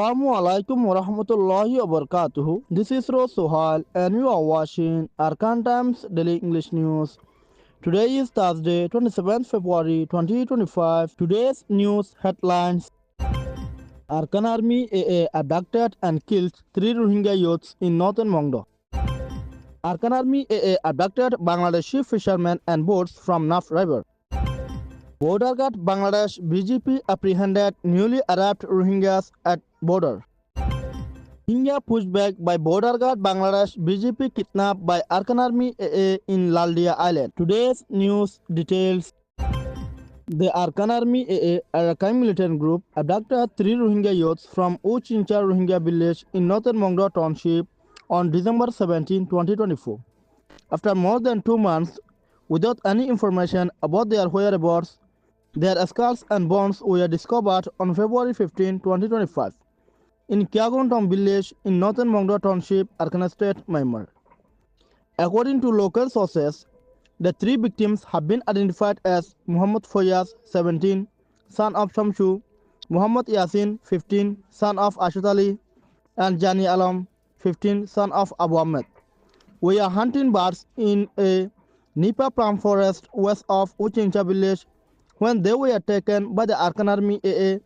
Assalamu alaikum wa rahmatullahi wa barakatuhu. This is Rose Sohail and you are watching Arakan Times Daily English News. Today is Thursday, 27th February 2025. Today's news headlines: Arakan Army AA abducted and killed 3 Rohingya youths in northern Mongdo. Arakan Army AA abducted Bangladeshi fishermen and boats from Naf River. Border guard Bangladesh BGP apprehended newly arrived Rohingyas at border. Rohingya pushback by border guard Bangladesh BGP kidnapped by Arakan Army AA in Laldia Island. Today's news details: the Arakan Army AA Arakan militant group abducted 3 Rohingya youths from Uchincha Rohingya village in northern Mongdo township on December 17, 2024. After more than 2 months without any information about their whereabouts, their skulls and bones were discovered on February 15, 2025, in Kyaguntom village in northern Mongdo Township, Arakan State, Myanmar. According to local sources, the 3 victims have been identified as Muhammad Foyaz, 17, son of Shamshu, Muhammad Yasin, 15, son of Ashut Ali, and Jani Alam, 15, son of Abu Ahmed. We are hunting birds in a Nipa palm forest west of Uchincha village when they were taken by the Arakan Army AA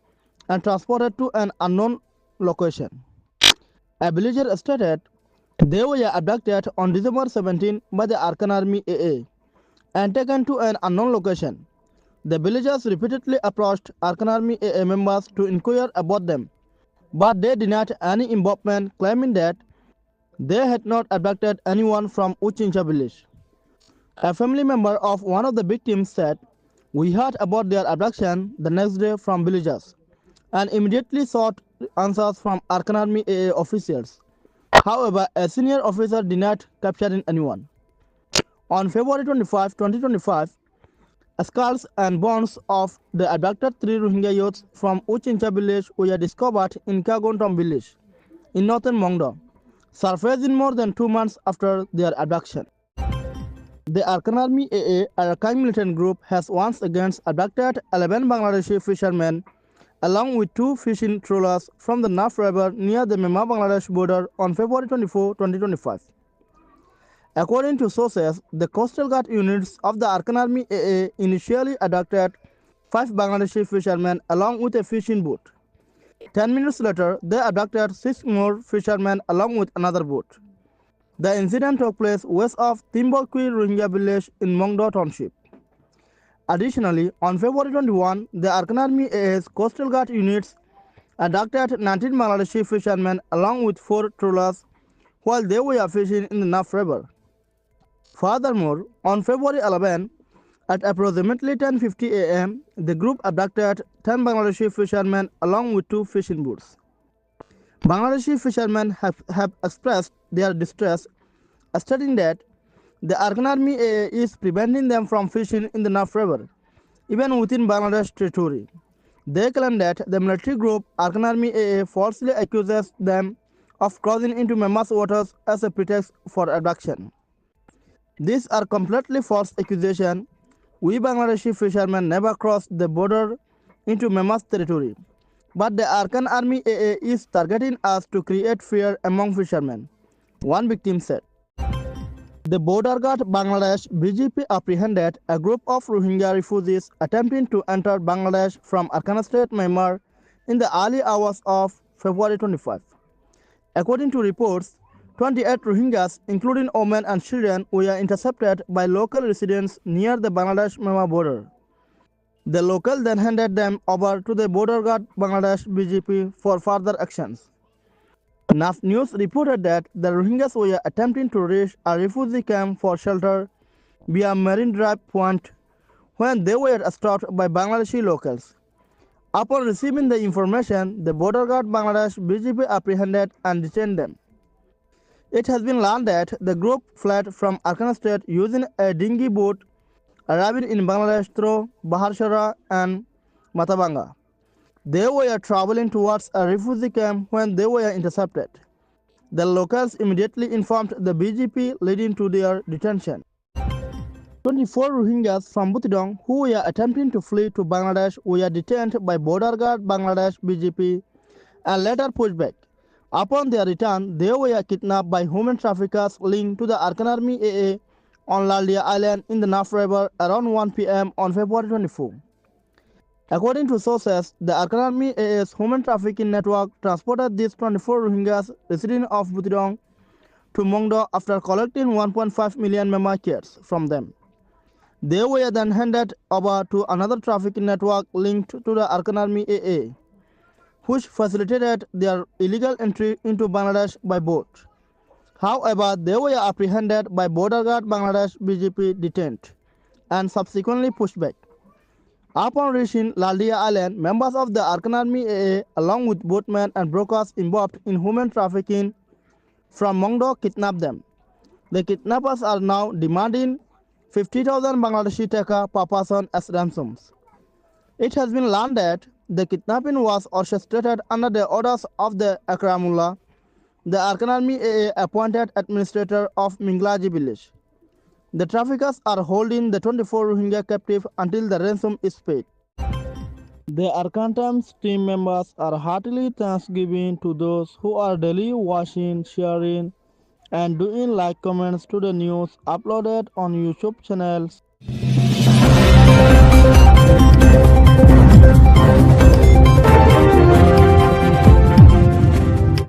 and transported to an unknown location. A villager stated they were abducted on December 17 by the Arakan Army AA and taken to an unknown location. The villagers repeatedly approached Arakan Army AA members to inquire about them, but they denied any involvement, claiming that they had not abducted anyone from Uchincha village. A family member of one of the victims said, "We heard about their abduction the next day from villagers and immediately sought answers from Arakan Army AA officials. However, a senior officer denied capturing anyone." On February 25, 2025, skulls and bones of the abducted 3 Rohingya youths from Uchincha village were discovered in Kyaguntom village in northern Mongdo, surfacing more than 2 months after their abduction. The Arakan Army AA Arakan militant group has once again abducted 11 Bangladeshi fishermen along with 2 fishing trawlers from the Naf River near the Myanmar-Bangladesh border on February 24, 2025. According to sources, the coastal guard units of the Arakan Army AA initially abducted 5 Bangladeshi fishermen along with a fishing boat. 10 minutes later, they abducted 6 more fishermen along with another boat. The incident took place west of Timbuktu Rohingya village in Mongdo Township. Additionally, on February 21, the Arakan Army AA's coastal guard units abducted 19 Bangladeshi fishermen along with 4 trawlers while they were fishing in the Naf River. Furthermore, on February 11, at approximately 10:50 a.m., the group abducted 10 Bangladeshi fishermen along with 2 fishing boats. Bangladeshi fishermen have expressed their distress, stating that the Arakan Army AA is preventing them from fishing in the Naf River, even within Bangladesh territory. They claim that the military group Arakan Army AA falsely accuses them of crossing into Myanmar's waters as a pretext for abduction. These are completely false accusations. We Bangladeshi fishermen never crossed the border into Myanmar's territory, but the Arakan Army AA is targeting us to create fear among fishermen, one victim said. The border guard Bangladesh BGP apprehended a group of Rohingya refugees attempting to enter Bangladesh from Arakan State, Myanmar in the early hours of February 25. According to reports, 28 Rohingyas, including women and children, were intercepted by local residents near the Bangladesh-Myanmar border. The local then handed them over to the border guard Bangladesh BGP for further actions. NAF News reported that the Rohingyas were attempting to reach a refugee camp for shelter via Marine Drive Point when they were stopped by Bangladeshi locals. Upon receiving the information, the border guard Bangladesh BGP apprehended and detained them. It has been learned that the group fled from Arakan State using a dinghy boat, arriving in Bangladesh through Baharshara and Matabanga. They were traveling towards a refugee camp when they were intercepted. The locals immediately informed the BGP, leading to their detention. 24 Rohingyas from Butidong who were attempting to flee to Bangladesh were detained by border guard Bangladesh BGP and later pushed back. Upon their return, they were kidnapped by human traffickers linked to the Arakan Army AA on Laldia Island in the Naf River around 1 p.m. on February 24. According to sources, the Arakan Army AA's human trafficking network transported these 24 Rohingyas residents of Butidong to Mongdo after collecting 1.5 million Myanmar kids from them. They were then handed over to another trafficking network linked to the Arakan Army AA, which facilitated their illegal entry into Bangladesh by boat. However, they were apprehended by border guard Bangladesh BGP detained and subsequently pushed back. Upon reaching Laldia Island, members of the Arakan Army AA, along with boatmen and brokers involved in human trafficking from Mongdo, kidnapped them. The kidnappers are now demanding 50,000 Bangladeshi taka per person as ransoms. It has been learned that the kidnapping was orchestrated under the orders of the Akramullah, the Arakan Army AA appointed administrator of Minglaji village. The traffickers are holding the 24 Rohingya captive until the ransom is paid. The Arakan Times team members are heartily thanksgiving to those who are daily watching, sharing, and doing like comments to the news uploaded on YouTube channels.